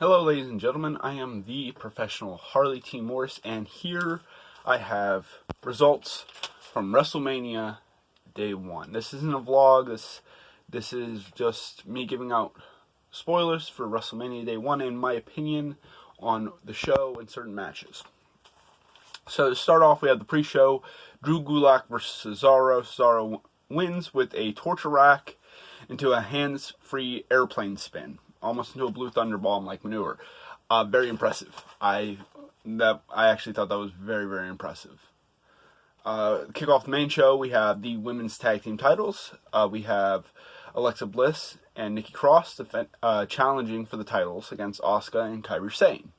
Hello, ladies and gentlemen. I am the professional Harley T. Morris, and here I have results from WrestleMania Day 1. This isn't a vlog. This is just me giving out spoilers for WrestleMania Day 1 and my opinion on the show and certain matches. So to start off, we have the pre-show. Drew Gulak versus Cesaro. Cesaro wins with a torture rack into a hands-free airplane spin, almost into a blue thunder bomb-like maneuver. Very impressive. I actually thought that was very, very impressive. Kick off the main show, we have the women's tag team titles. We have Alexa Bliss and Nikki Cross challenging for the titles against Asuka and Kairi Sane,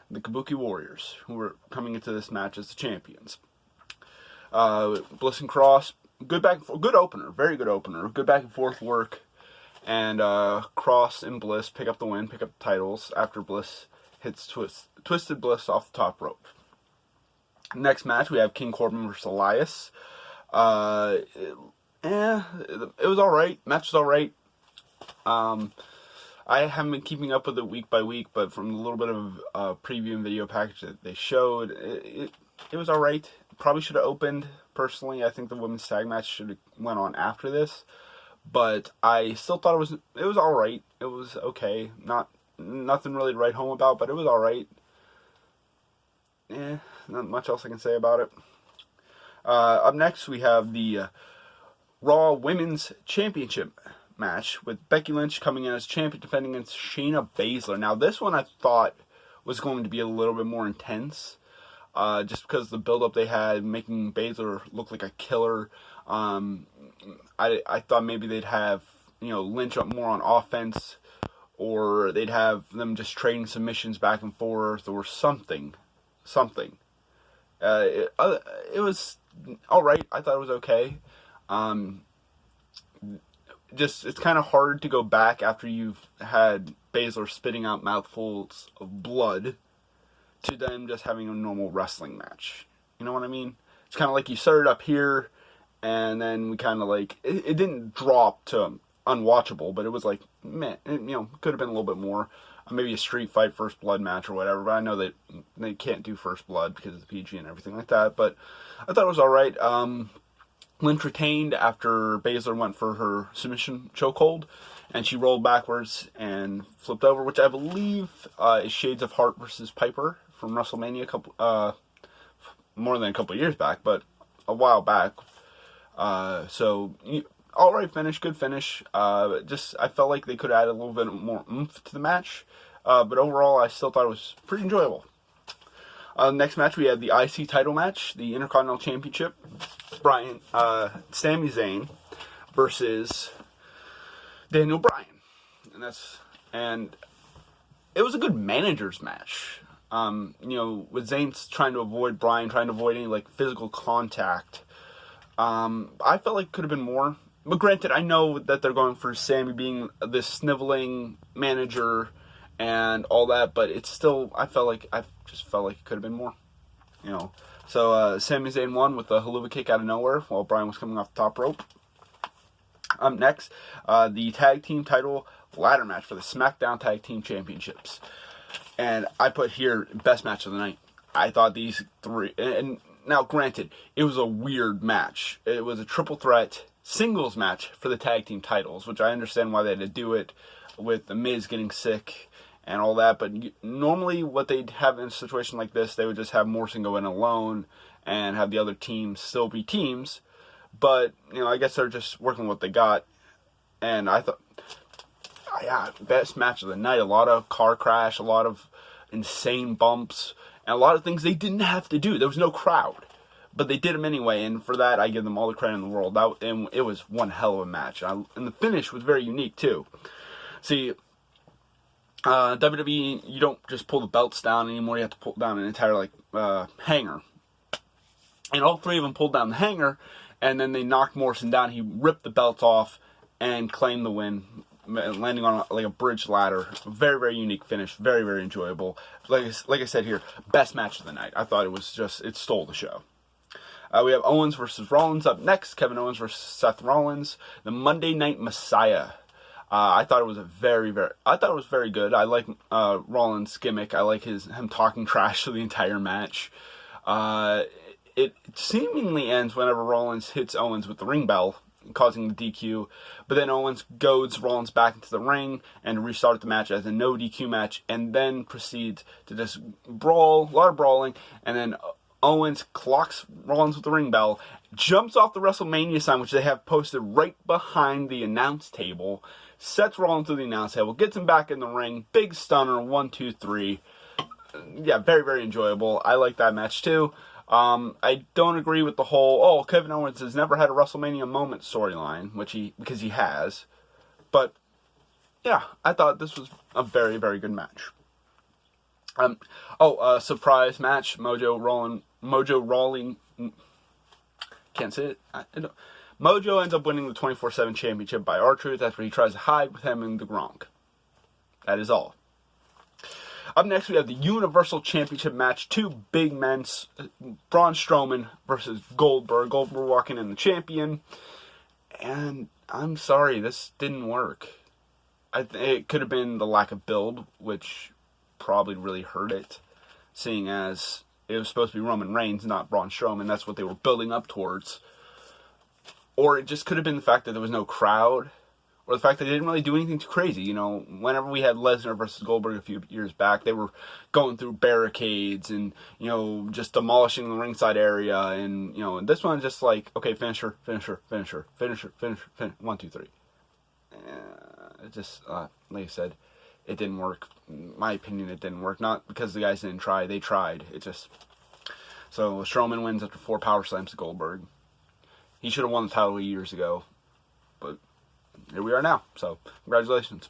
the Kabuki Warriors, who were coming into this match as the champions. Bliss and Cross, good opener, very good opener, good back and forth work. And Cross and Bliss pick up the win, pick up the titles after Bliss hits Twisted Bliss off the top rope. Next match, we have King Corbin versus Elias. It was alright. Match was alright. I haven't been keeping up with it week by week, but from the little bit of preview and video package that they showed, it was alright. Probably should have opened, personally. I think the women's tag match should have went on after this. But I still thought it was alright. It was okay. Nothing really to write home about, but it was alright. Not much else I can say about it. Up next, we have the Raw Women's Championship match with Becky Lynch coming in as champion, defending against Shayna Baszler. Now, this one I thought was going to be a little bit more intense, just because of the build-up they had, making Baszler look like a killer. I thought maybe they'd have, Lynch up more on offense, or they'd have them just trading submissions back and forth, or something. It was alright. I thought it was okay. It's kind of hard to go back after you've had Baszler spitting out mouthfuls of blood to them just having a normal wrestling match. You know what I mean? It's kind of like you started up here, and then we kind of it didn't drop to unwatchable, but it was like, man, could have been a little bit more. Maybe a street fight, first blood match or whatever, but I know that they can't do first blood because of the PG and everything like that, but I thought it was alright. Lynch retained after Baszler went for her submission chokehold, and she rolled backwards and flipped over, which I believe is Shades of Hart versus Piper from WrestleMania more than a couple years back, but a while back. Alright finish, good finish. I felt like they could add a little bit more oomph to the match, but overall I still thought it was pretty enjoyable. Next match, we have the IC title match, the Intercontinental Championship. Sami Zayn versus Daniel Bryan, and it was a good managers match. With Zayn trying to avoid Bryan, trying to avoid any physical contact. I felt like it could have been more. But granted, I know that they're going for Sami being this sniveling manager and all that, but it's still, I just felt like it could have been more. So Sami Zayn won with a haluva kick out of nowhere while Bryan was coming off the top rope. Next, the tag team title ladder match for the SmackDown Tag Team Championships. And I put here, best match of the night. I thought these three, and now granted, it was a weird match. It was a triple threat singles match for the tag team titles, which I understand why they had to do it with The Miz getting sick and all that, but normally what they'd have in a situation like this, they would just have Morrison go in alone and have the other teams still be teams, but, I guess they're just working what they got, and I thought, best match of the night. A lot of car crash, a lot of insane bumps, and a lot of things they didn't have to do. There was no crowd, but they did them anyway, and for that, I give them all the credit in the world. And it was one hell of a match, and the finish was very unique, too. See, WWE, you don't just pull the belts down anymore, you have to pull down an entire, hanger. And all three of them pulled down the hanger, and then they knocked Morrison down. He ripped the belts off and claimed the win, landing on a bridge ladder. Very, very unique finish. Very, very enjoyable. Like I said here, best match of the night. I thought it stole the show. We have Owens versus Rollins up next. Kevin Owens versus Seth Rollins. The Monday Night Messiah. I thought it was very good. I like Rollins' gimmick. I like him talking trash to the entire match. It seemingly ends whenever Rollins hits Owens with the ring bell, causing the DQ. But then Owens goads Rollins back into the ring and restarts the match as a no DQ match, and then proceeds to just brawl, a lot of brawling, and then Owens clocks Rollins with the ring bell, jumps off the WrestleMania sign, which they have posted right behind the announce table, sets Rollins to the announce table, gets him back in the ring, big stunner, 1, 2, 3. Yeah, very, very enjoyable. I like that match too. I don't agree with the whole, Kevin Owens has never had a WrestleMania moment storyline, because he has. But, yeah, I thought this was a very, very good match. Surprise match, Mojo Rawley, can't say it. Mojo ends up winning the 24/7 championship by R-Truth after he tries to hide with him and the Gronk. That is all. Up next, we have the Universal Championship match. Two big men, Braun Strowman versus Goldberg. Goldberg walking in the champion. And I'm sorry, this didn't work. It could have been the lack of build, which probably really hurt it, seeing as it was supposed to be Roman Reigns, not Braun Strowman. That's what they were building up towards. Or it just could have been the fact that there was no crowd, or the fact that they didn't really do anything too crazy. You know, whenever we had Lesnar versus Goldberg a few years back, they were going through barricades and, just demolishing the ringside area. And, and this one just like, okay, finisher, 1, 2, 3. It just, like I said, it didn't work. In my opinion, it didn't work. Not because the guys didn't try. They tried. So Strowman wins after 4 power slams to Goldberg. He should have won the title years ago. But here we are now. So, congratulations.